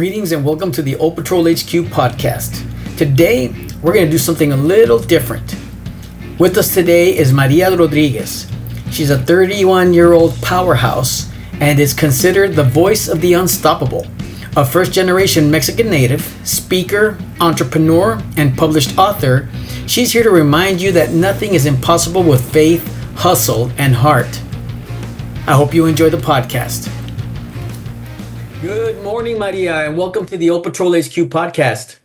Greetings and welcome to the Old Patrol HQ podcast. Today, we're going to do something a little different. With us today is Maria Rodriguez. She's a 31-year-old powerhouse and is considered the voice of the unstoppable. A first-generation Mexican native, speaker, entrepreneur, and published author, she's here to remind you that nothing is impossible with faith, hustle, and heart. I hope you enjoy the podcast. Good morning, Maria, and welcome to the Old Patrol HQ podcast.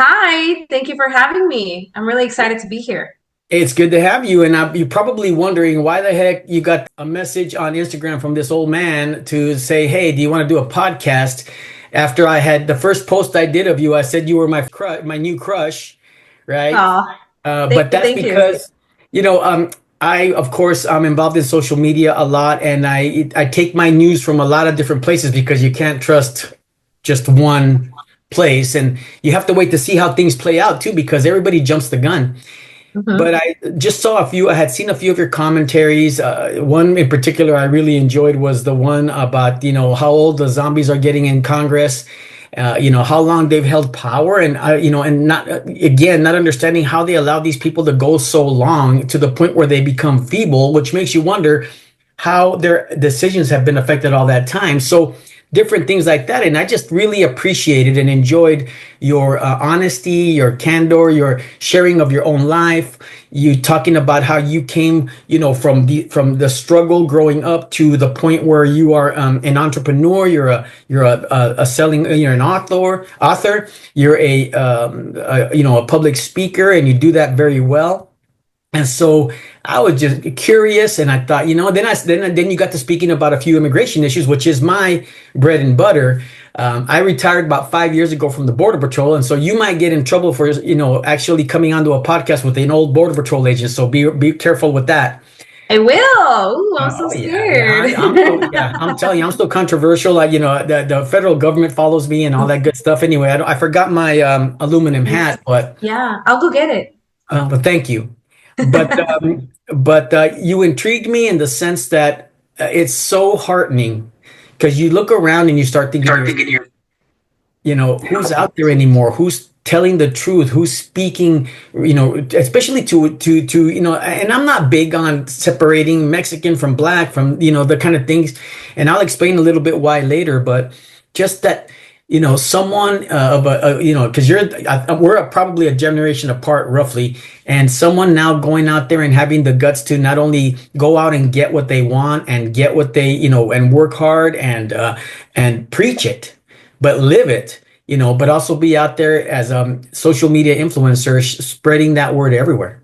Hi, thank you for having me. I'm really excited to be here. It's good to have you, and you're probably wondering why the heck you got a message on Instagram from this old man to say, hey, do you want to do a podcast? After I had the first post I did of you, I said you were my new crush, right? But that's because, I, of course, I'm involved in social media a lot, and I take my news from a lot of different places because you can't trust just one place, and you have to wait to see how things play out too, because everybody jumps the gun. Mm-hmm. But I just saw I had seen a few of your commentaries. One in particular I really enjoyed was the one about, how old the zombies are getting in Congress. How long they've held power, and and not understanding how they allow these people to go so long to the point where they become feeble, which makes you wonder how their decisions have been affected all that time. So different things like that. And I just really appreciated and enjoyed your honesty, your candor, your sharing of your own life, you talking about how you came, from the struggle growing up to the point where you are an entrepreneur, you're an author, you're a public speaker, and you do that very well. And so I was just curious, and I thought, then you got to speaking about a few immigration issues, which is my bread and butter. I retired about 5 years ago from the Border Patrol, and so you might get in trouble for, actually coming onto a podcast with an old Border Patrol agent. So be careful with that. I will. Ooh, I'm so scared. Yeah, I'm telling you, I'm so controversial. The federal government follows me and all that good stuff. Anyway, I forgot my aluminum hat, but yeah, I'll go get it. But thank you. But you intrigued me in the sense that it's so heartening because you look around and you start thinking, who's out there anymore? Who's telling the truth? Who's speaking? Especially to and I'm not big on separating Mexican from Black from the kind of things, and I'll explain a little bit why later. But just that. Someone because we're probably a generation apart roughly, and someone now going out there and having the guts to not only go out and get what they want and get what they, and work hard and preach it, but live it, but also be out there as social media influencers, spreading that word everywhere.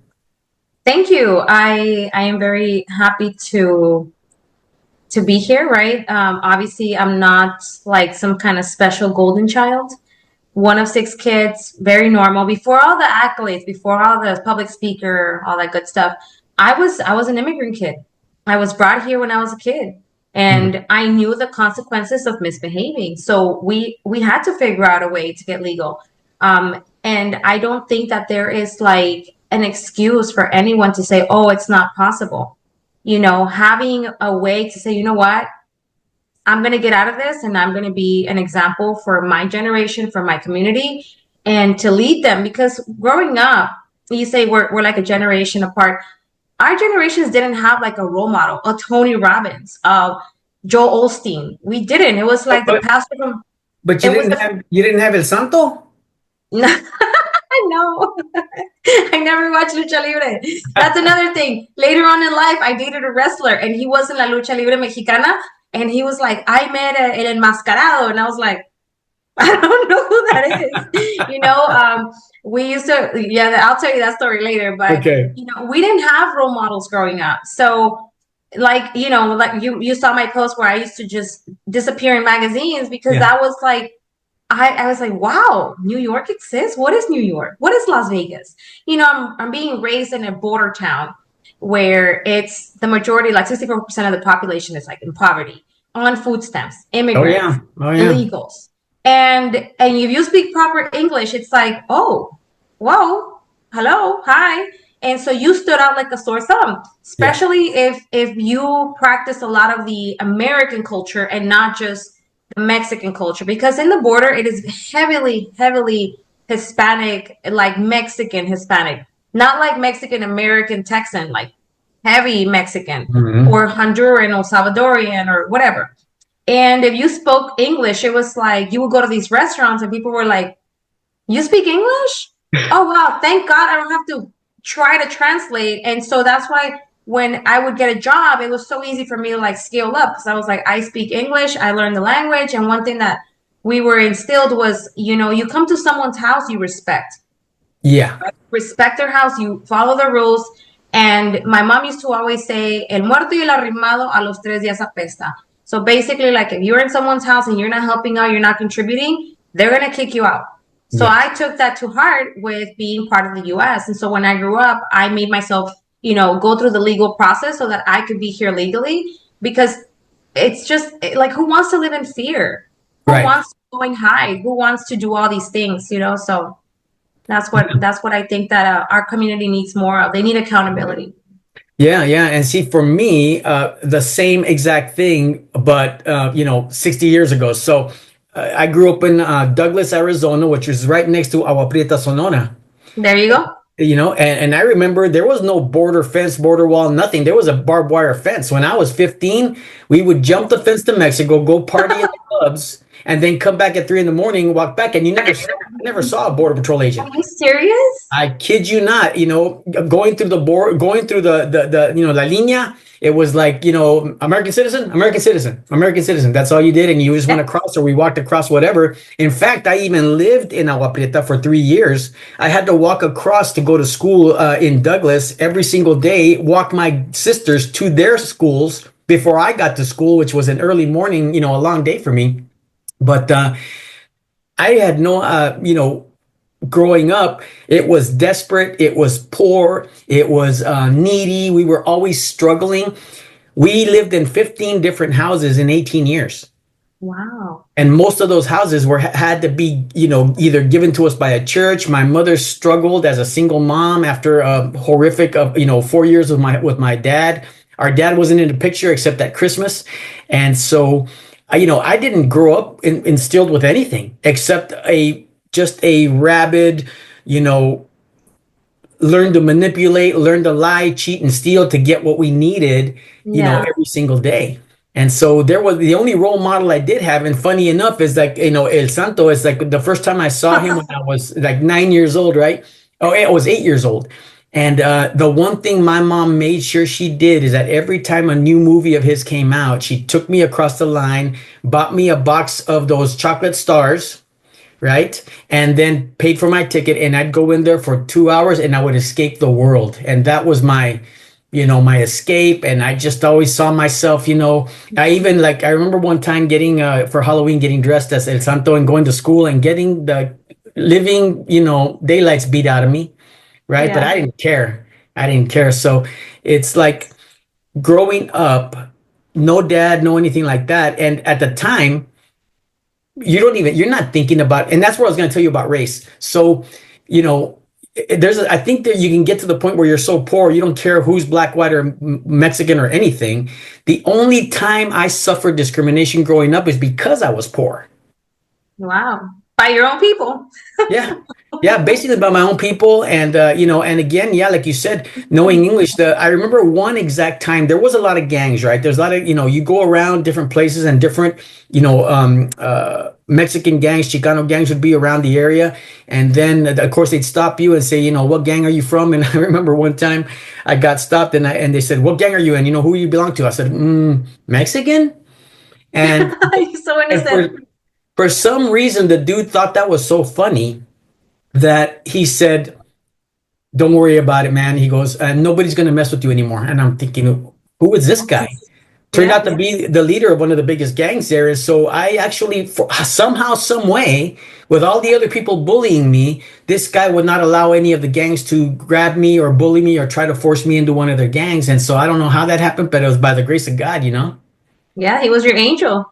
Thank you. I am very happy to be here, right? Obviously, I'm not like some kind of special golden child. One of 6 kids, very normal. Before all the accolades, before all the public speaker, all that good stuff, I was an immigrant kid. I was brought here when I was a kid, and I knew the consequences of misbehaving. So we had to figure out a way to get legal. And I don't think that there is like an excuse for anyone to say, oh, it's not possible. Having a way to say, you know what, I'm going to get out of this and I'm going to be an example for my generation, for my community, and to lead them. Because growing up, you say we're like a generation apart. Our generations didn't have like a role model, a Tony Robbins, Joel Osteen. We didn't. It was like the pastor from. But you didn't have El Santo? No, I never watched Lucha Libre. That's another thing. Later on in life, I dated a wrestler, and he was in La Lucha Libre Mexicana, and he was like, I met El Enmascarado, and I was like, I don't know who that is. We used to, I'll tell you that story later, but, okay. We didn't have role models growing up. So, like you saw my post where I used to just disappear in magazines because that was like, I was like, wow, New York exists? What is New York? What is Las Vegas? I'm being raised in a border town where it's the majority, like 64% of the population is like in poverty, on food stamps, immigrants, illegals. And if you speak proper English, it's like, oh, whoa, hello, hi. And so you stood out like a sore thumb, especially if you practice a lot of the American culture and not just the Mexican culture, because in the border it is heavily, heavily Hispanic, like Mexican Hispanic, not like Mexican American Texan, like heavy Mexican Hmm. or Honduran or Salvadorian or whatever. And if you spoke English, it was like you would go to these restaurants and people were like, "You speak English? Oh wow, thank God I don't have to try to translate." And so that's why when I would get a job, it was so easy for me to like scale up because I was like, I speak English, I learned the language, and one thing that we were instilled was, you come to someone's house, you respect. Yeah. Respect their house, you follow the rules. And my mom used to always say, el muerto y el arrimado a los 3 días apesta. So basically, like if you're in someone's house and you're not helping out, you're not contributing, they're going to kick you out. So Yeah. I took that to heart with being part of the US. And so when I grew up, I made myself, go through the legal process so that I could be here legally because it's just like, who wants to live in fear? Who Right. wants to go and hide? Who wants to do all these things? So that's what I think that our community needs more of. They need accountability. Yeah, yeah. And see, for me, the same exact thing, but 60 years ago. So I grew up in Douglas, Arizona, which is right next to Agua Prieta, Sonora. There you go. And I remember there was no border fence, border wall, nothing. There was a barbed wire fence. When I was 15, we would jump the fence to Mexico, go party in the clubs, and then come back at 3 in the morning, walk back, and you never saw a border patrol Are agent. you serious? I kid you not, going through the board, going through the La Linea, it was like, American citizen, American citizen, American citizen. That's all you did. And you just went Yeah. across or we walked across, whatever. In fact, I even lived in Agua Prieta for 3 years. I had to walk across to go to school in Douglas every single day, walk my sisters to their schools before I got to school, which was an early morning, a long day for me. But I had no, growing up, it was desperate, it was poor, it was needy. We were always struggling. We lived in 15 different houses in 18 years. Wow. And most of those houses were had to be, either given to us by a church. My mother struggled as a single mom after a horrific of, 4 years with my dad. Our dad wasn't in the picture except at Christmas. And so, I didn't grow up instilled with anything except just a rabid, you know, learn to manipulate, learn to lie, cheat, and steal to get what we needed, Yeah. every single day. And so there was the only role model I did have. And funny enough, is like, El Santo is like the first time I saw him when I was like 9 years old, right? Oh, I was 8 years old. And the one thing my mom made sure she did is that every time a new movie of his came out, she took me across the line, bought me a box of those chocolate stars, right? And then paid for my ticket, and I'd go in there for 2 hours and I would escape the world. And that was my escape. And I just always saw myself, I even like, I remember one time getting, for Halloween, getting dressed as El Santo and going to school and getting the living, daylights beat out of me, right? But Yeah. I didn't care. I didn't care. So it's like growing up, no dad, no anything like that. And at the time, you're not thinking about, and that's what I was going to tell you about race. So, you know, I think that you can get to the point where you're so poor, you don't care who's black, white, or Mexican or anything. The only time I suffered discrimination growing up is because I was poor. Wow. By your own people. Yeah. Yeah, basically by my own people. And and again, yeah, like you said, knowing English, I remember one exact time there was a lot of gangs, right? There's a lot of, you go around different places and different, Mexican gangs, Chicano gangs would be around the area. And then of course they'd stop you and say, what gang are you from? And I remember one time I got stopped and they said, "What gang are you in? Who you belong to?" I said, "Mexican." And So and innocent. for some reason the dude thought that was so funny that he said, "Don't worry about it, man." He goes, "Nobody's going to mess with you anymore." And I'm thinking, who is this guy? Turned Yeah. out to be the leader of one of the biggest gangs there. And so I actually, somehow, some way, with all the other people bullying me, this guy would not allow any of the gangs to grab me or bully me or try to force me into one of their gangs. And so I don't know how that happened, but it was by the grace of God. Yeah, he was your angel.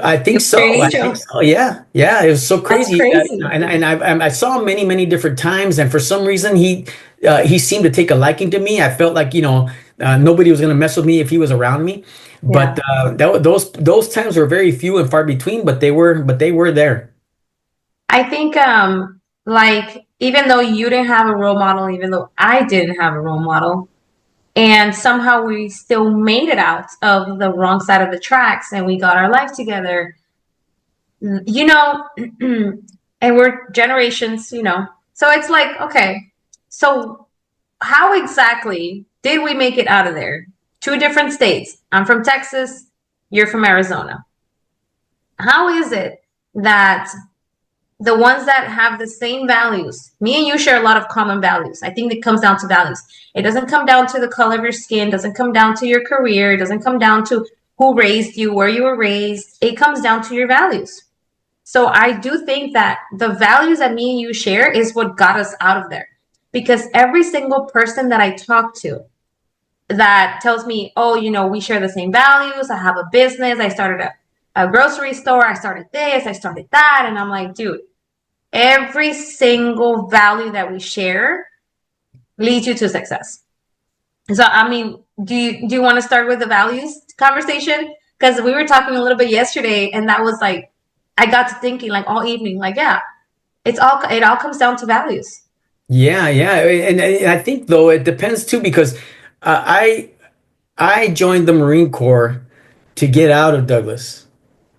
I He think was your so. I think angel. so. Yeah, yeah. It was so That's crazy, crazy. and I saw him many different times, and for some reason he seemed to take a liking to me. I felt like Nobody was going to mess with me if he was around me. Yeah. But those times were very few and far between, but they were there. I think like even though you didn't have a role model, even though I didn't have a role model, and somehow we still made it out of the wrong side of the tracks and we got our life together, you know, and we're generations, you know. So it's like, okay, so how exactly did we make it out of there? Two different states. I'm from Texas, you're from Arizona. How is it that the ones that have the same values, me and you share a lot of common values. I think it comes down to values. It doesn't come down to the color of your skin, doesn't come down to your career, it doesn't come down to who raised you, where you were raised. It comes down to your values. So I do think that the values that me and you share is what got us out of there. Because every single person that I talk to that tells me, oh, you know, we share the same values, I have a business, I started a grocery store, I started this, I started that. And I'm like, dude, every single value that we share leads you to success. So, I mean, do you want to start with the values conversation? Because we were talking a little bit yesterday, and that was like, I got to thinking like all evening, like, yeah, it all comes down to values. Yeah, yeah, and I think though it depends too because uh, I I joined the Marine Corps to get out of Douglas.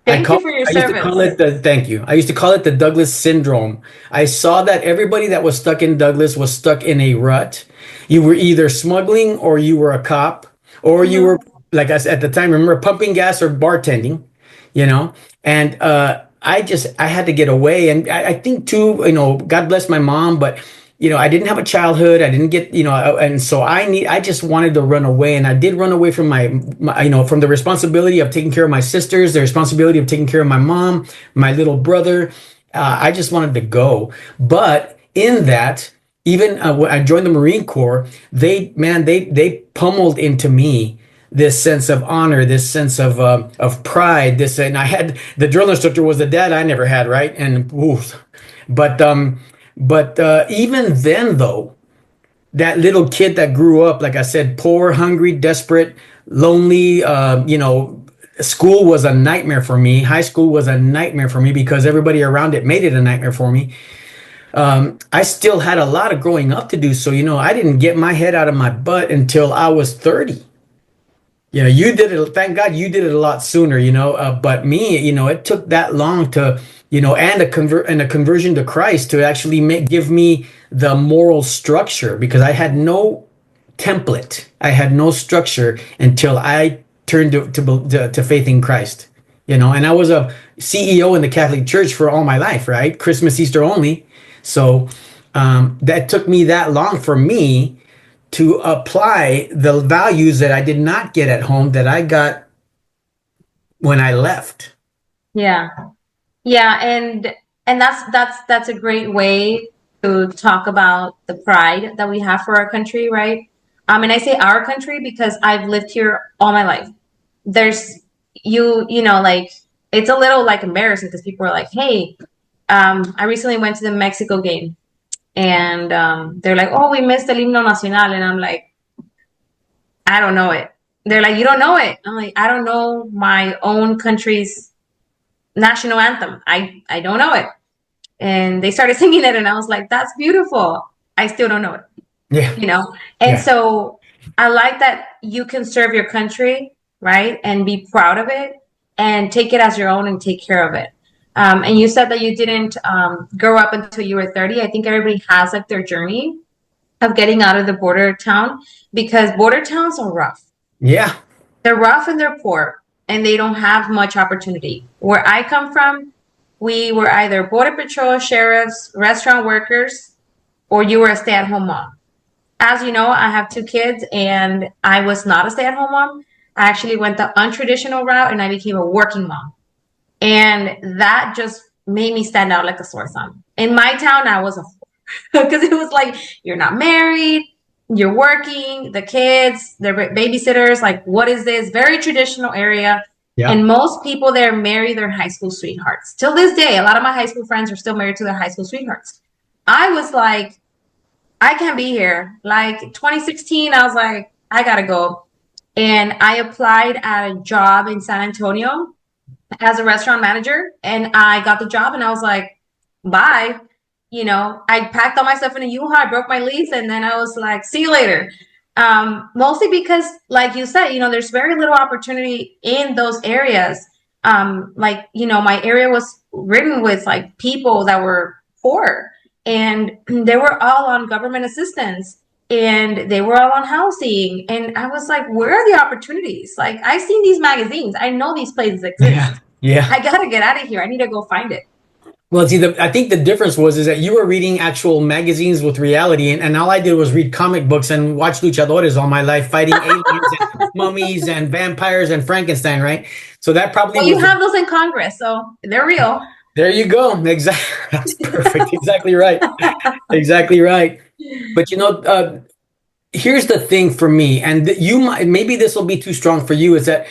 Thank you for your I used to call service. it the thank you. I used to call it the Douglas syndrome. I saw that everybody that was stuck in Douglas was stuck in a rut. You were either smuggling or you were a cop or you were Hmm. like I said at the time, remember pumping gas or bartending, you know? And I had to get away. And I think too, you know, God bless my mom, but you know, I didn't have a childhood. I didn't get, you know, and so I just wanted to run away. And I did run away from you know, from the responsibility of taking care of my sisters, the responsibility of taking care of my mom, my little brother. I just wanted to go. But in that, even when I joined the Marine Corps, they pummeled into me this sense of honor, this sense of pride. This, and I had the drill instructor was the dad I never had, right? And oof. But even then, though, that little kid that grew up, like I said, poor, hungry, desperate, lonely, you know, school was a nightmare for me. High school was a nightmare for me because everybody around it made it a nightmare for me. I still had a lot of growing up to do. So, you know, I didn't get my head out of my butt until I was 30. You know, you did it. Thank God you did it a lot sooner, you know. But me, you know, it took that long to, you know, and a conversion to Christ to actually give me the moral structure because I had no template. I had no structure until I turned to faith in Christ, you know. And I was a CEO in the Catholic Church for all my life, right? Christmas, Easter only. So that took me that long for me to apply the values that I did not get at home that I got when I left. Yeah. Yeah, and that's a great way to talk about the pride that we have for our country, right? And I say our country because I've lived here all my life. There's you know, like it's a little like embarrassing because people are like, "Hey, I recently went to the Mexico game," and they're like, "Oh, we missed el himno nacional," and I'm like, "I don't know it." They're like, "You don't know it." I'm like, "I don't know my own country's national anthem. I don't know it." And they started singing it, and I was like, "That's beautiful." I still don't know it, Yeah, you know. And yeah, so I like that you can serve your country, right, and be proud of it, and take it as your own and take care of it. And you said that you didn't grow up until you were 30. I think everybody has like their journey of getting out of the border town because border towns are rough. yeah, They're rough and they're poor and they don't have much opportunity. Where I come from, we were either border patrol, sheriffs, restaurant workers, or you were a stay-at-home mom. As you know, I have two kids and I was not a stay-at-home mom. I actually went the untraditional route and I became a working mom. And that just made me stand out like a sore thumb. In my town, I was a because it was like you're not married, you're working, the kids, they're babysitters. Like, what is this? Very traditional area. yeah, And most people there marry their high school sweethearts. Till this day, a lot of my high school friends are still married to their high school sweethearts. I was like, I can't be here. Like 2016, I was like, I gotta go. And I applied at a job in San Antonio as a restaurant manager, and I got the job, and I was like, bye. I packed all my stuff in a U-Haul, I broke my lease, and then I was like, see you later. Mostly because, like you said, there's very little opportunity in those areas. My area was ridden with like people that were poor, and they were all on government assistance, and they were all on housing. And I was like, where are the opportunities? Like, I've seen these magazines. I know these places Yeah. exist. Yeah. I gotta get out of here. I need to go find it. Well, see, I think the difference is that you were reading actual magazines with reality, and all I did was read comic books and watch luchadores all my life, fighting aliens and mummies and vampires and Frankenstein, right? So that probably Well, you was have those in Congress, so they're real. there you go. Exactly. That's perfect. Exactly right. Exactly right. But here's the thing for me, and you might, maybe this will be too strong for you, is that,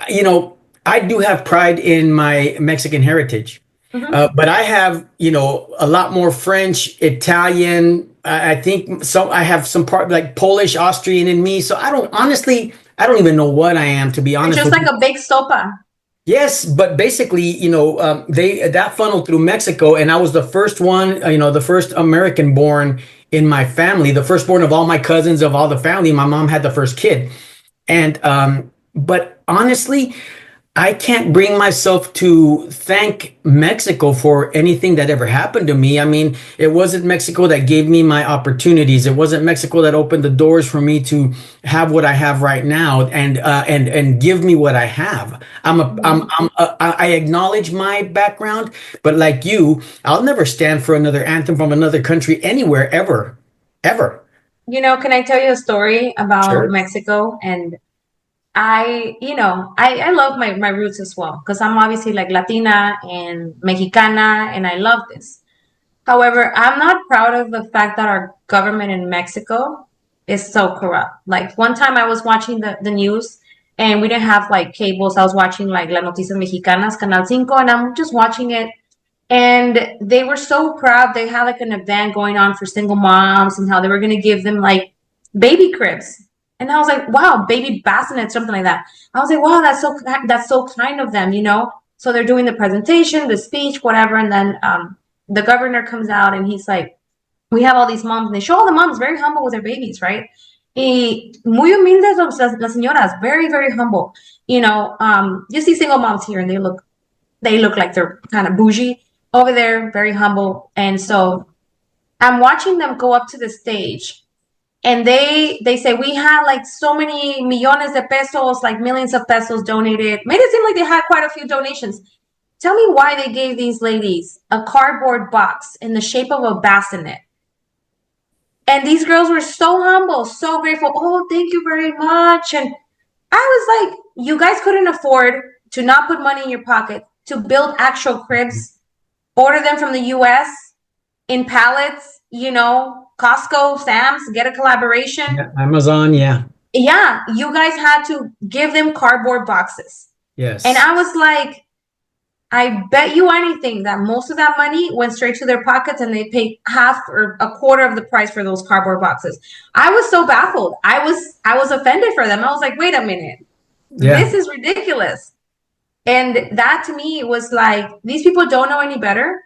you know, I do have pride in my Mexican heritage. Mhm. But I have, a lot more French, Italian. I think so. I have some part like Polish, Austrian in me. So I don't even know what I am, to be You're honest just with like you. a big sopa. Yes, but basically, they that funneled through Mexico, and I was the first one, the first American born in my family, the firstborn of all my cousins, of all the family. My mom had the first kid, and but honestly, I can't bring myself to thank Mexico for anything that ever happened to me. I mean, it wasn't Mexico that gave me my opportunities. It wasn't Mexico that opened the doors for me to have what I have right now, and give me what I have. I acknowledge my background, but like you, I'll never stand for another anthem from another country anywhere ever, ever. Can I tell you a story about Sure. Mexico? And I love my roots as well, because I'm obviously like Latina and Mexicana, and I love this. However, I'm not proud of the fact that our government in Mexico is so corrupt. Like, one time I was watching the news, and we didn't have like cables. I was watching like Las Noticias Mexicanas, Canal 5, and I'm just watching it. And they were so proud. They had like an event going on for single moms, and how they were going to give them like baby cribs. And I was like, wow, baby bassinet, something like that. I was like, wow, that's so kind of them. So they're doing the presentation, the speech, whatever, and then the governor comes out, and he's like, we have all these moms, and they show all the moms very humble with their babies, right? Y muy humildes las señoras, very, very humble. You see single moms here, and they look like they're kind of bougie. Over there, very humble. And so I'm watching them go up to the stage, and they say, we had like so many millones de pesos, like millions of pesos donated. Made it seem like they had quite a few donations. Tell me why they gave these ladies a cardboard box in the shape of a bassinet. And these girls were so humble, so grateful. Oh, thank you very much. And I was like, you guys couldn't afford to not put money in your pocket to build actual cribs, order them from the US in pallets, Costco, Sam's, get a collaboration. Yeah, Amazon, yeah. Yeah, you guys had to give them cardboard boxes. And Yes. I was like, I bet you anything that most of that money went straight to their pockets, and they paid half or a quarter of the price for those cardboard boxes. I was so baffled. I was offended for them. I was like, wait a minute. Yeah. This is ridiculous. And that to me was like, these people don't know any better.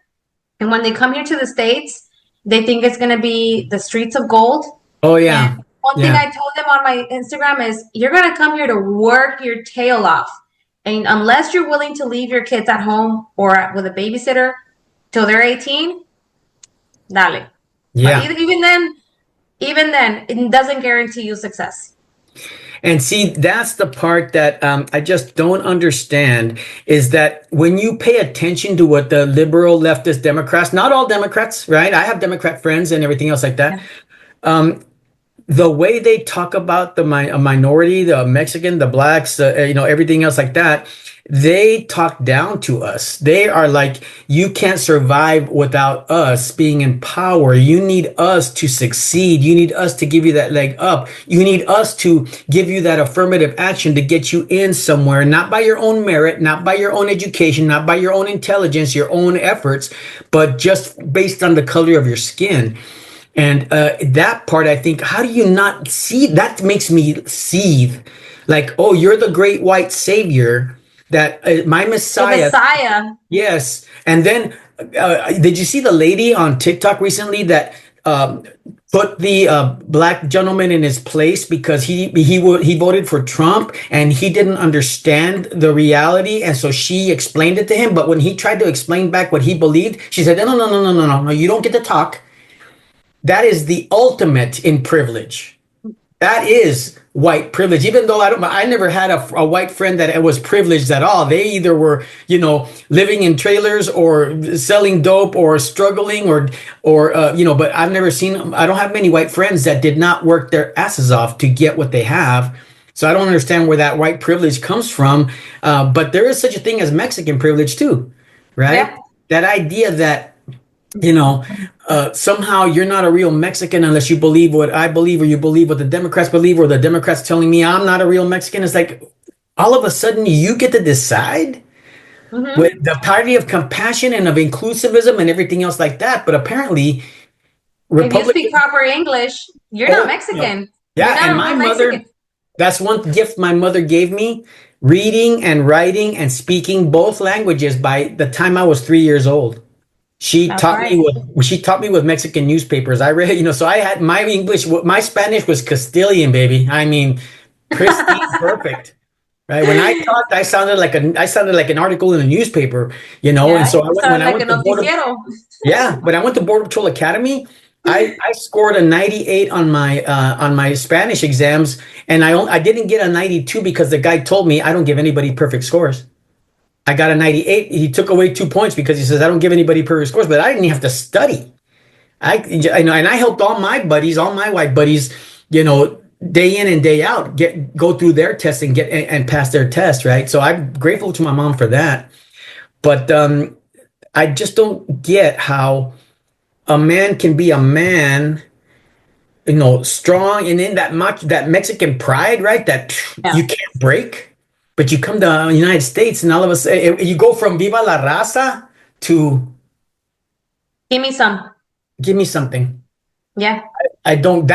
And when they come here to the States, they think it's going to be the streets of gold. Oh, And yeah. one thing Yeah. I told them on my Instagram is, you're going to come here to work your tail off. And unless you're willing to leave your kids at home or with a babysitter till they're 18, dale. But Yeah. even then, it doesn't guarantee you success. And see, that's the part that I just don't understand, is that when you pay attention to what the liberal leftist Democrats, not all Democrats, right? I have Democrat friends and everything else like that. Yeah. The way they talk about the minority, the Mexican, the blacks, everything else like that, they talk down to us. They are like, you can't survive without us being in power. You need us to succeed. You need us to give you that leg up. You need us to give you that affirmative action to get you in somewhere, not by your own merit, not by your own education, not by your own intelligence, your own efforts, but just based on the color of your skin. And that part, I think, how do you not see? That makes me seethe. Like, oh, you're the great white savior, that my The Messiah. Messiah. Yes. And then, did you see the lady on TikTok recently that um, put the black gentleman in his place because he voted for Trump and he didn't understand the reality, and so she explained it to him. But when he tried to explain back what he believed, she said, "No, no, no, no, no, no, no, no. You don't get to talk. That is the ultimate in privilege. That is white privilege. Even though I never had a white friend that was privileged at all. They either were, living in trailers or selling dope or struggling or but I've never seen, I don't have many white friends that did not work their asses off to get what they have. So I don't understand where that white privilege comes from. But there is such a thing as Mexican privilege too, right? Yep. That idea that you know, somehow you're not a real Mexican unless you believe what I believe, or you believe what the Democrats believe, or the Democrats telling me I'm not a real Mexican. It's like all of a sudden you get to decide Hmm. with the party of compassion and of inclusivism and everything else like that. But apparently, If you speak Republican. proper English, you're not Oh, no. Mexican. You're Yeah, not and a my real Mexican. mother. That's one gift my mother gave me: reading and writing and speaking both languages by the time I was 3 years old. She That's taught me right. with Mexican newspapers. I read, so I had my English, my Spanish was Castilian, baby. I mean, pristine, perfect. Right. When I talked, I sounded like an article in a newspaper, And Yeah, so you when sound I like a went to noticiero. when I went to Border Patrol Academy, I scored a 98 on my Spanish exams, and I didn't get a 92 because the guy told me I don't give anybody perfect scores. I got a 98. He took away 2 points because he says I don't give anybody perfect scores, but I didn't have to study. And I helped all my buddies, all my white buddies, day in and day out, go through their tests and pass their test, right? So I'm grateful to my mom for that. But I just don't get how a man can be a man, strong and in that Mexican pride, right? That Yeah. you can't break. But you come to the United States and all of a sudden you go from Viva la Raza to Give me some. give me something. Yeah. I don't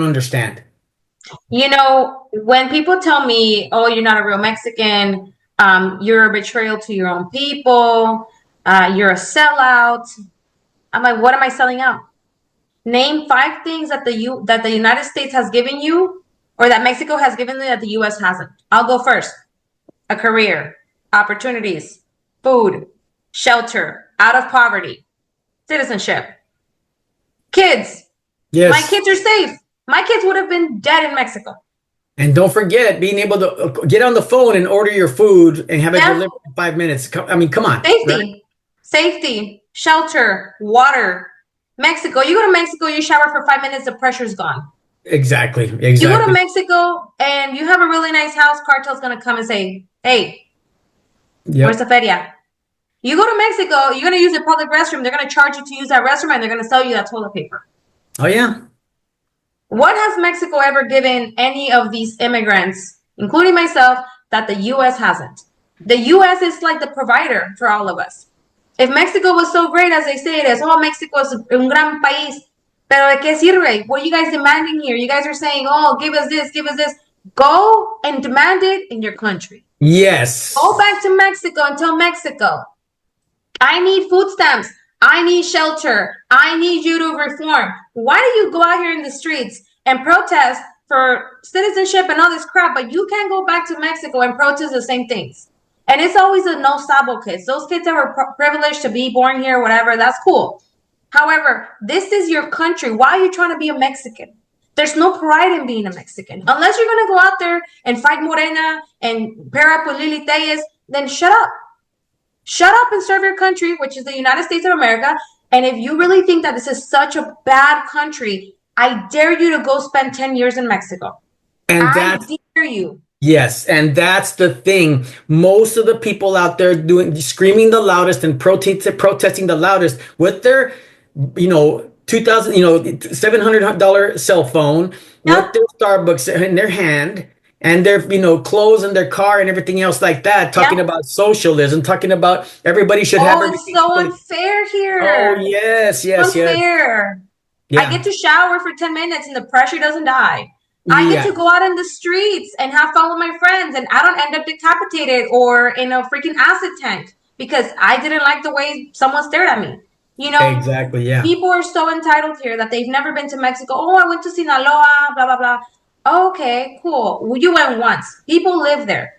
understand. When people tell me, oh, you're not a real Mexican, you're a betrayal to your own people, you're a sellout. I'm like, what am I selling out? Name five things that the United States has given you or that Mexico has given you that the US hasn't. I'll go first. A career, opportunities, food, shelter, out of poverty, citizenship. Kids. My Yes. kids are safe. My kids would have been dead in Mexico. And don't forget being able to get on the phone and order your food and have it Yeah. delivered in 5 minutes. I mean, come on, right? Safety, shelter, water. Mexico. You go to Mexico, you shower for 5 minutes, the pressure's gone. Exactly. You go to Exactly. Mexico and you have a really nice house, cartel's gonna come and say, hey, where's Yep. the feria? You go to Mexico, you're gonna use a public restroom, they're gonna charge you to use that restroom and they're gonna sell you that toilet paper. Oh yeah. What has Mexico ever given any of these immigrants, including myself, that the US hasn't? The US is like the provider for all of us. If Mexico was so great as they say it is, oh, Mexico is un gran país, pero ¿de qué sirve? What are you guys demanding here? You guys are saying, oh, give us this, give us this. Go and demand it in your country. Go Yes. back to Mexico and tell Mexico, I need food stamps. I need shelter. I need you to reform. Why do you go out here in the streets and protest for citizenship and all this crap, but you can't go back to Mexico and protest the same things? And it's always the no sabo kids. Those kids that were privileged to be born here, whatever, that's cool. However, this is your country. Why are you trying to be a Mexican? There's no pride in being a Mexican. Unless you're going to go out there and fight Morena and pair up with Lili Tellez, then shut up. Shut up and serve your country, which is the United States of America. And if you really think that this is such a bad country, I dare you to go spend 10 years in Mexico. And I that's dare you. Yes, and that's the thing. Most of the people out there screaming the loudest and protesting the loudest with their, 2000, $700 cell phone, Yeah. with their Starbucks in their hand, and their, clothes and their car and everything else like that, talking Yeah. about socialism, talking about everybody should have Oh, it's everything so equally. unfair Oh, here. yes, yes, yes. Unfair. I Yeah. get to shower for 10 minutes and the pressure doesn't die. I get Yeah. to go out in the streets and have fun with my friends and I don't end up decapitated or in a freaking acid tank because I didn't like the way someone stared at me. You know, Exactly. Yeah. people are so entitled here that they've never been to Mexico. Oh, I went to Sinaloa, blah, blah, blah. Okay, cool. Well, you went once. People live there.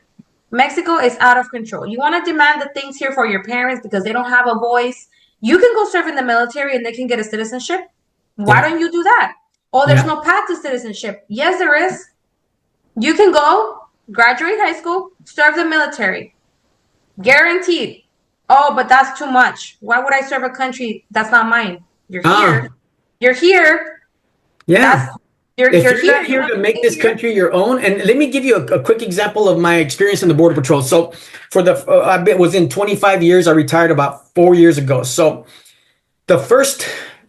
Mexico is out of control. You want to demand the things here for your parents because they don't have a voice. You can go serve in the military and they can get a citizenship. Why Yeah. don't you do that? Oh, there's Yeah. no path to citizenship. Yes, there is. You can go, graduate high school, serve the military. Guaranteed. Oh, but that's too much. Why would I serve a country that's not mine? You're Ah. here. You're here. That's Yeah. If you're you're here. not You here want to to make stay this here? country your own, and let me give you a quick example of my experience in the Border Patrol. So, was in 25 years. I retired about 4 years ago. So, the first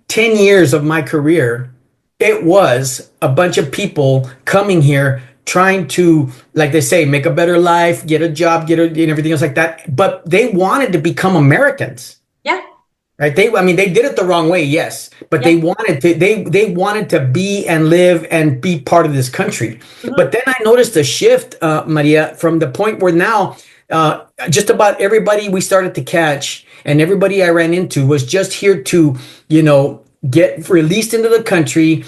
10 years of my career, it was a bunch of people coming here trying to, like they say, make a better life, get a job, and everything else like that. But they wanted to become Americans. Yeah. Right. I mean, they did it the wrong way, yes, but Yeah. they wanted to be and live and be part of this country. Mhm. But then I noticed a shift, Maria, from the point where now just about everybody we started to catch and everybody I ran into was just here to, get released into the country,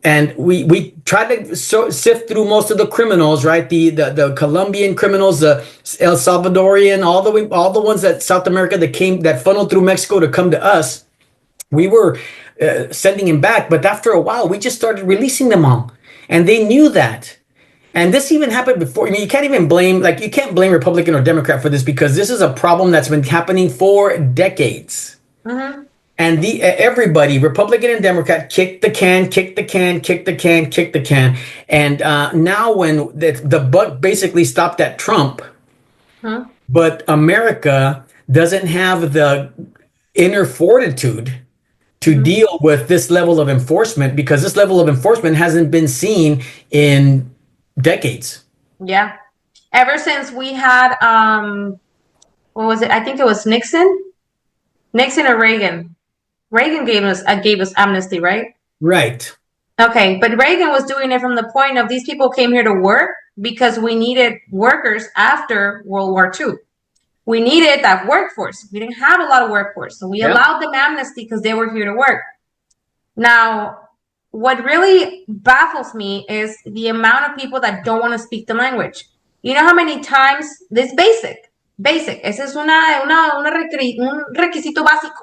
and we tried to sift through most of the criminals, right? The Colombian criminals, the El Salvadorian, all the ones that South America that funneled through Mexico to come to us. We were sending him back, but after a while, we just started releasing them all, and they knew that. And this even happened before. I mean, you can't blame Republican or Democrat for this because this is a problem that's been happening for decades. Mhm. And everybody, Republican and Democrat, kicked the can, kicked the can, kicked the can, kicked the can. And now, when the buck basically stopped at Trump, Huh? but America doesn't have the inner fortitude to Mhm. deal with this level of enforcement because this level of enforcement hasn't been seen in decades. Yeah. Ever since we had what was it? I think it was Nixon. Nixon or Reagan. Reagan gave us amnesty, right? Right. Okay, but Reagan was doing it from the point of these people came here to work because we needed workers after World War II. We needed that workforce. We didn't have a lot of workforce, so we Yeah. allowed them amnesty because they were here to work. Now, what really baffles me is the amount of people that don't want to speak the language. You know how many times this basic, ese es un requisito básico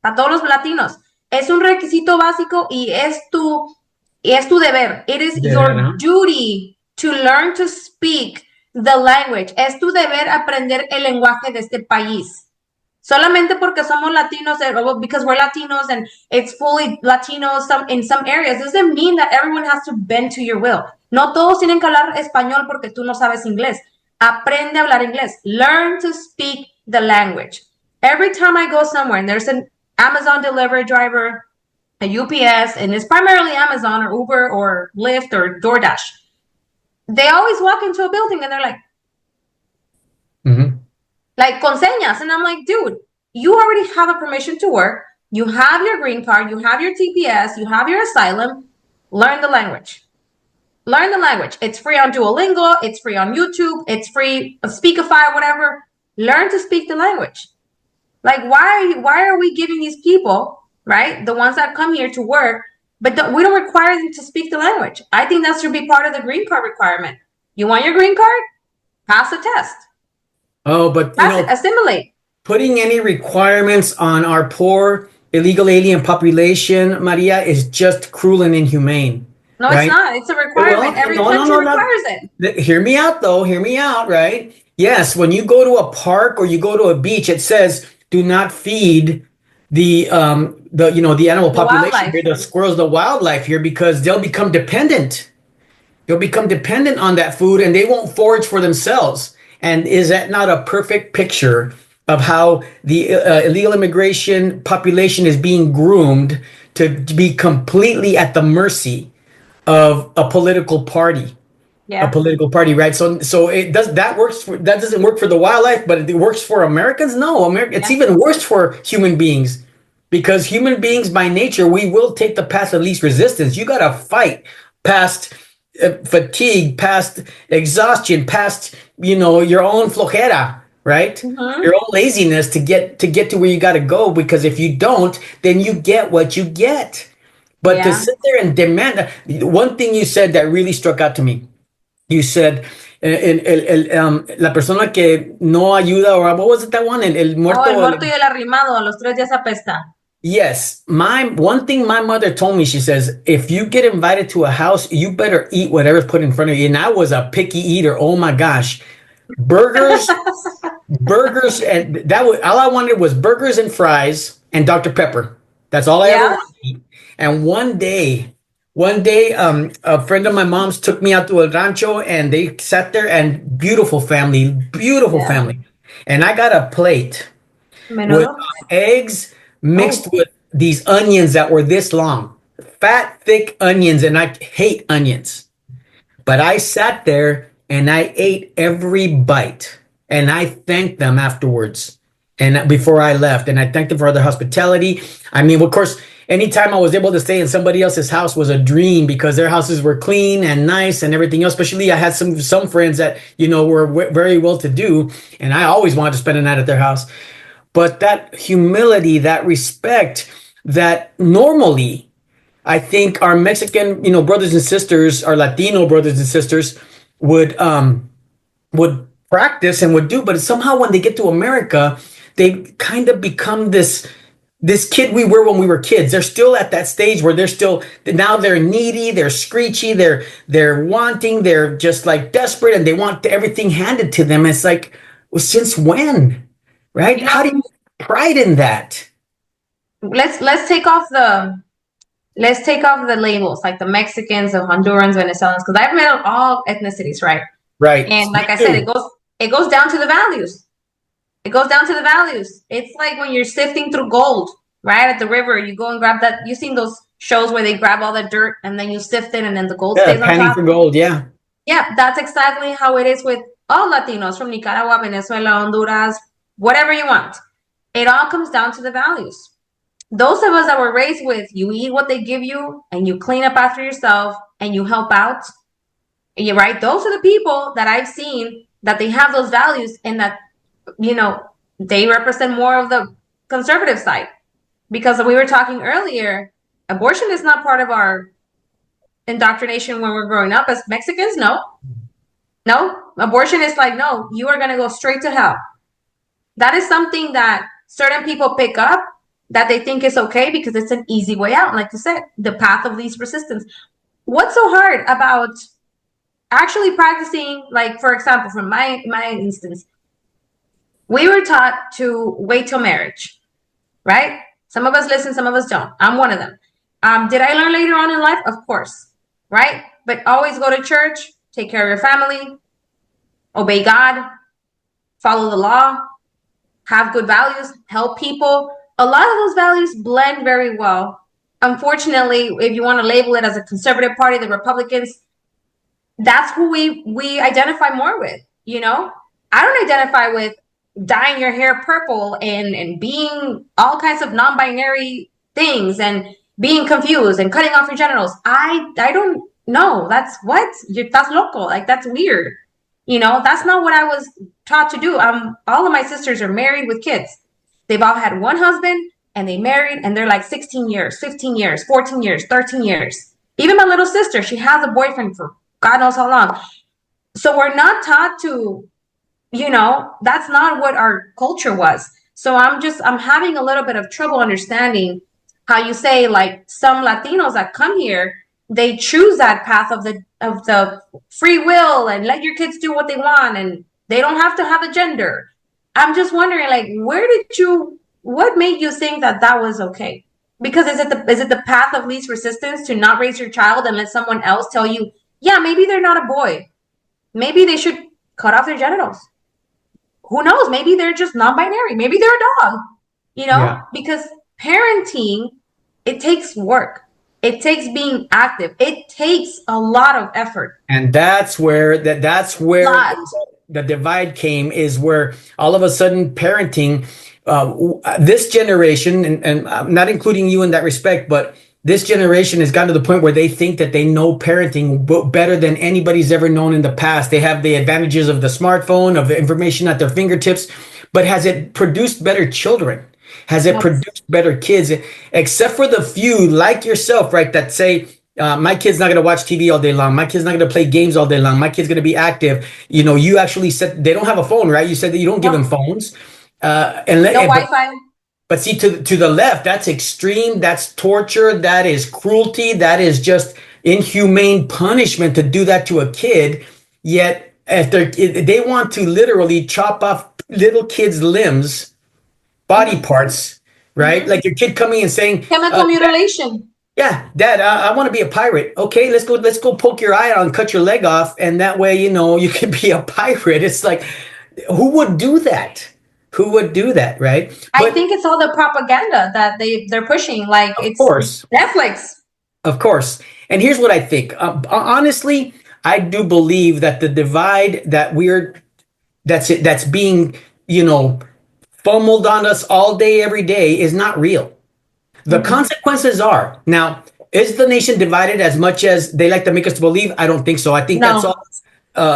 para todos los latinos. Es un requisito básico y es tu deber. It is De your verdad. duty to learn to speak the language. Es tu deber aprender el lenguaje de este país. Solamente porque somos latinos, because we're Latinos and it's fully Latino in some areas, doesn't mean that everyone has to bend to your will. No todos tienen que hablar español porque tú no sabes inglés. Aprende a hablar inglés. Learn to speak the language. Every time I go somewhere and there's an Amazon delivery driver, a UPS, and it's primarily Amazon or Uber or Lyft or DoorDash, they always walk into a building and they're Mm-hmm. like con señas. And I'm like, dude, you already have a permission to work. You have your green card. You have your TPS. You have your asylum. Learn the language. Learn the language. It's free on Duolingo. It's free on YouTube. It's free on Speakify, whatever. Learn to speak the language. Like, why are we giving these people, right, the ones that come here to work, but we don't require them to speak the language? I think that should be part of the green card requirement. You want your green card? Pass the test. Oh, but Pass it. Assimilate. putting any requirements on our poor illegal alien population, Maria, is just cruel and inhumane. No, it's Right? not. It's a requirement. Well, Every no, no, country no, requires it. Hear me out, though. Hear me out, right? Yes, when you go to a park or you go to a beach, it says do not feed the animal The population wildlife. here, the squirrels, the wildlife here, because they'll become dependent. They'll become dependent on that food and they won't forage for themselves. And is that not a perfect picture of how the illegal immigration population is being groomed to be completely at the mercy of a political party? A Yeah. political party, right? So that doesn't work for the wildlife, but it works for Americans. No, America, it's Yeah. even worse for human beings. because human beings by nature, we will take the path of least resistance. You got to fight past fatigue, past exhaustion, past, your own flojera, right? Hmm. Your own laziness to get to where you got to go, because if you don't, then you get what you get. But to Yeah. sit there and demand, one thing you said that really struck out to me. You said, la persona que no ayuda, or what was it, that one? El Oh, el muerto. muerto y el arrimado, a los 3 días apesta. Yes, my one thing my mother told me, she says, if you get invited to a house, you better eat whatever's put in front of you. And I was a picky eater. Oh my gosh. Burgers, burgers, and that was all I wanted was burgers and fries and Dr. Pepper. That's all I ever Yeah. wanted to eat. And one day, a friend of my mom's took me out to El Rancho, and they sat there, and beautiful Yeah. family. And I got a plate with Menudo. eggs mixed Oh, with these onions that were this long, fat, thick onions, and I hate onions. But I sat there and I ate every bite, and I thanked them afterwards and before I left, and I thanked them for their hospitality. I mean, of course, anytime I was able to stay in somebody else's house was a dream, because their houses were clean and nice and everything else. Especially, I had some friends that were very well to do, and I always wanted to spend a night at their house. But that humility, that respect, that normally I think our Mexican, brothers and sisters, our Latino brothers and sisters would practice and would do, but somehow when they get to America, they kind of become this kid we were when we were kids. They're still at that stage where they're needy, they're screechy, they're wanting, they're just like desperate, and they want everything handed to them. It's like, well, since when, right? you How do know, you take pride in that? let's take off the labels, like the Mexicans, the Hondurans, Venezuelans, because I've met all ethnicities, right? Right. And Me like I said, too. it goes down to the values. It goes down to the values. It's like when you're sifting through gold, right? At the river, you go and grab that. You've seen those shows where they grab all the dirt and then you sift it and then the gold Yeah, stays on panning top. for gold. Yeah. Yeah, that's exactly how it is with all Latinos from Nicaragua, Venezuela, Honduras, whatever you want. It all comes down to the values. Those of us that were raised with you eat what they give you and you clean up after yourself and you help out. And you're right. Those are the people that I've seen that they have those values and that, you know, they represent more of the conservative side. Because we were talking earlier, abortion is not part of our indoctrination when we're growing up as Mexicans. No, no, abortion is like, no, you are going to go straight to hell. That is something that certain people pick up that they think is okay because it's an easy way out. Like you said, the path of least resistance. What's so hard about actually practicing? Like, for example, from my instance, we were taught to wait till marriage, right? Some of us listen, some of us don't. I'm one of them. Did I learn later on in life? Of course, right? But always go to church, take care of your family, obey God, follow the law, have good values, help people. A lot of those values blend very well. Unfortunately, if you want to label it as a conservative party, the Republicans, that's who we identify more with, you know? I don't identify with dyeing your hair purple and being all kinds of non-binary things and being confused and cutting off your genitals. I don't know. That's what? That's loco. Like, that's weird. You know, that's not what I was taught to do. All of my sisters are married with kids. They've all had one husband and they married and they're like 16 years, 15 years, 14 years, 13 years. Even my little sister, she has a boyfriend for God knows how long. So we're not taught to, you know, that's not what our culture was. So I'm having a little bit of trouble understanding how you say, like, some Latinos that come here, they choose that path of the free will and let your kids do what they want and they don't have to have a gender. I'm just wondering, like, what made you think that that was okay? Because is it the path of least resistance to not raise your child and let someone else tell you, yeah, maybe they're not a boy. Maybe they should cut off their genitals. Who knows? Maybe they're just non-binary. Maybe they're a dog, you know? Yeah. Because parenting, it takes work. It takes being active. It takes a lot of effort. And that's where Lot. the divide came, is where all of a sudden parenting this generation, and I'm not including you in that respect, but this generation has gotten to the point where they think that they know parenting better than anybody's ever known in the past. They have the advantages of the smartphone, of the information at their fingertips, but has it produced better children? Has it Yes. produced better kids? Except for the few like yourself, right, that say, my kid's not going to watch TV all day long. My kid's not going to play games all day long. My kid's going to be active. You know, you actually said they don't have a phone, right? You said that you don't give them No, phones. And no let, Wi-Fi. but see, to the left, that's extreme. That's torture. That is cruelty. That is just inhumane punishment to do that to a kid. Yet, if they want to literally chop off little kids' limbs, body Hmm. parts, right? Hmm. Like your kid coming and saying, Chemical mutilation. "Yeah, Dad, I want to be a pirate. Okay, let's go poke your eye out and cut your leg off, and that way, you can be a pirate." It's like, who would do that? Who would do that, right? I But think it's all the propaganda that they're pushing. Like of it's course, Netflix. of course. And here's what I think. Honestly, I do believe that the divide that's being, you know, fumbled on us all day, every day is not real. The Hmm. consequences are. Now, is the nation divided as much as they like to make us believe? I don't think so. I think that's No. all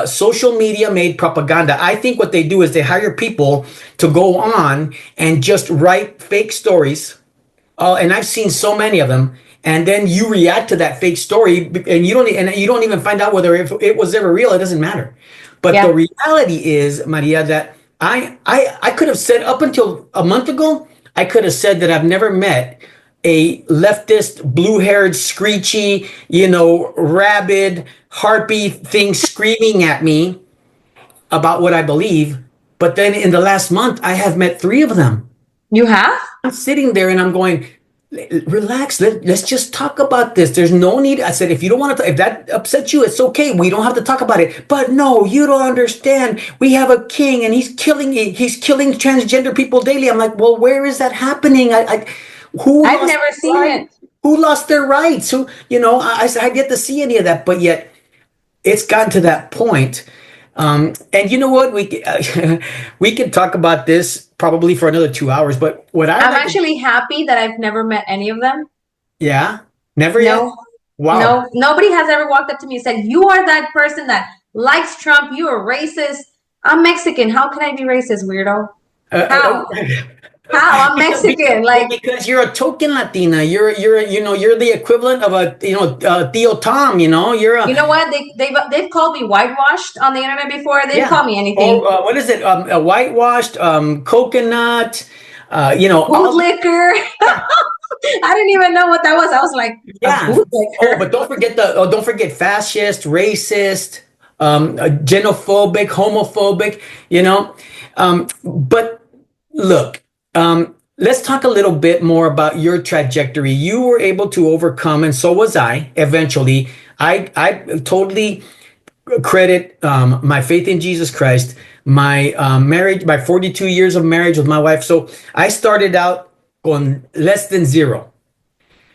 social media made propaganda. I think what they do is they hire people to go on and just write fake stories. And I've seen so many of them. And then you react to that fake story, and you don't even find out whether if it was ever real. It doesn't matter. But the Yeah. reality is, Maria, that I could have said up until a month ago, I could have said that I've never met a leftist, blue-haired, screechy, rabid harpy thing screaming at me about what I believe. But then in the last month, I have met three of them. You have? I'm sitting there and I'm going, relax. Let's just talk about this. There's no need. I said, if you don't want to, if that upsets you, it's okay. We don't have to talk about it. But no, you don't understand. We have a king and he's killing transgender people daily. I'm like, well, where is that happening? Who I've lost never their seen it. rights? Who lost their rights? I get to see any of that, but yet it's gotten to that point. And you know what? We could talk about this probably for another 2 hours. But what I I'm like, actually happy that I've never met any of them. yeah, never yet. No, Wow. no, nobody has ever walked up to me and said, "You are that person that likes Trump. You are racist." I'm Mexican. How can I be racist, weirdo? Uh, uh, How? How? I'm Mexican. well, Like, because you're a token Latina. You're the equivalent of a Tío Tom. You're you a know what? They've called me whitewashed on the internet before. They've yeah. called me anything. Or what is it? A whitewashed coconut. All Bootlicker. yeah. I didn't even know what that was. I was like, a Yeah. Oh, bootlicker. but don't forget fascist, racist, xenophobic, homophobic, But look, let's talk a little bit more about your trajectory. You were able to overcome, and so was I eventually. I totally credit my faith in Jesus Christ, my marriage, my 42 years of marriage with my wife. So I started out on less than zero.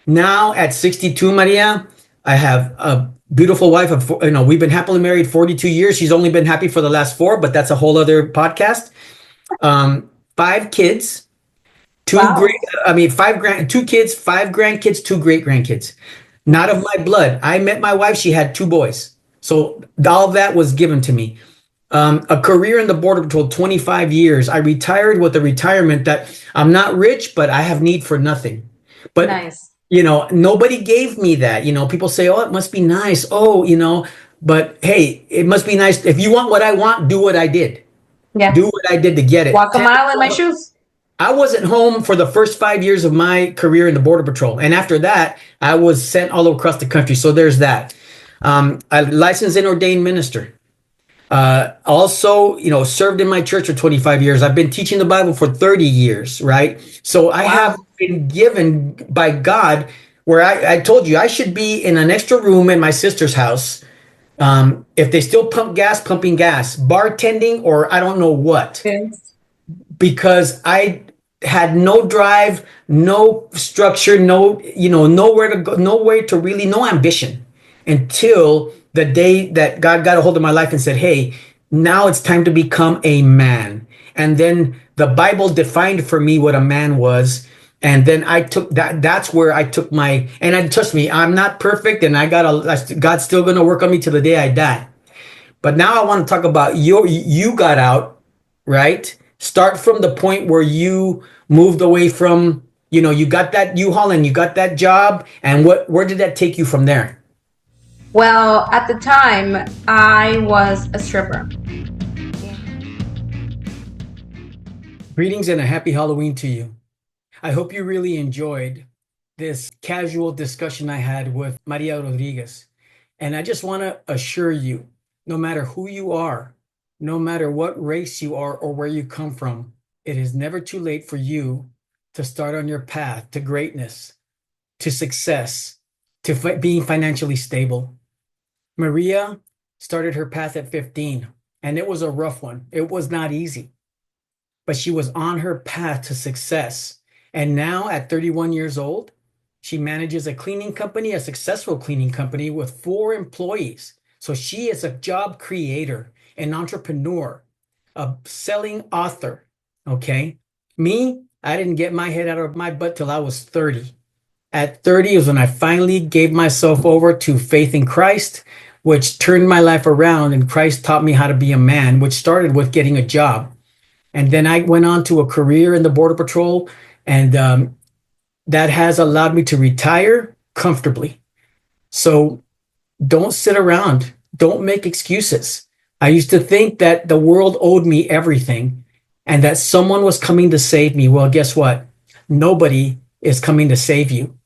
Now at 62, Maria, I have a beautiful wife. We've been happily married 42 years. She's only been happy for the last four, but that's a whole other podcast. Five kids, two Wow. great, I mean, two kids, five grandkids, two great grandkids. Not of my blood. I met my wife. She had two boys. So all of that was given to me. A career in the Border Patrol, 25 years. I retired with a retirement that I'm not rich, but I have need for nothing. But Nice. nobody gave me that. People say, oh, it must be nice. Oh, but hey, it must be nice. If you want what I want, do what I did. Yeah. Do what I did to get it. Walk a mile in my shoes. I wasn't home for the first 5 years of my career in the Border Patrol. And after that, I was sent all across the country. So there's that. I licensed and ordained minister. Also, served in my church for 25 years. I've been teaching the Bible for 30 years, right? So I Wow. have been given by God where I told you I should be in an extra room in my sister's house. If they still pumping gas, bartending, or I don't know what, Okay. because I had no drive, no structure, nowhere to go, nowhere to really, no ambition until the day that God got a hold of my life and said, hey, now it's time to become a man. And then the Bible defined for me what a man was. And then I took that, that's where I took my, and trust me, I'm not perfect, and God's still going to work on me till the day I die. But now I want to talk about you got out, right? Start from the point where you moved away from, you got that U-Haul and you got that job, and where did that take you from there? Well, at the time, I was a stripper. Greetings and a happy Halloween to you. I hope you really enjoyed this casual discussion I had with Maria Rodriguez. And I just want to assure you, no matter who you are, no matter what race you are or where you come from, it is never too late for you to start on your path to greatness, to success, to being financially stable. Maria started her path at 15, and it was a rough one. It was not easy, but she was on her path to success. And now at 31 years old, she manages a cleaning company, a successful cleaning company with 4 employees. So she is a job creator, an entrepreneur, a selling author. Okay. Me, I didn't get my head out of my butt till I was 30. At 30 is when I finally gave myself over to faith in Christ, which turned my life around. And Christ taught me how to be a man, which started with getting a job. And then I went on to a career in the Border Patrol, and that has allowed me to retire comfortably. So don't sit around. Don't make excuses. I used to think that the world owed me everything and that someone was coming to save me. Well, guess what? Nobody is coming to save you.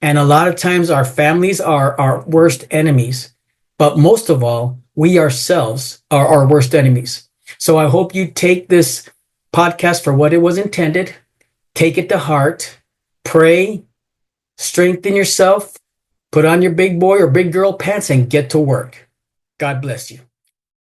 And a lot of times our families are our worst enemies. But most of all, we ourselves are our worst enemies. So I hope you take this podcast for what it was intended. Take it to heart. Pray. Strengthen yourself. Put on your big boy or big girl pants and get to work. God bless you.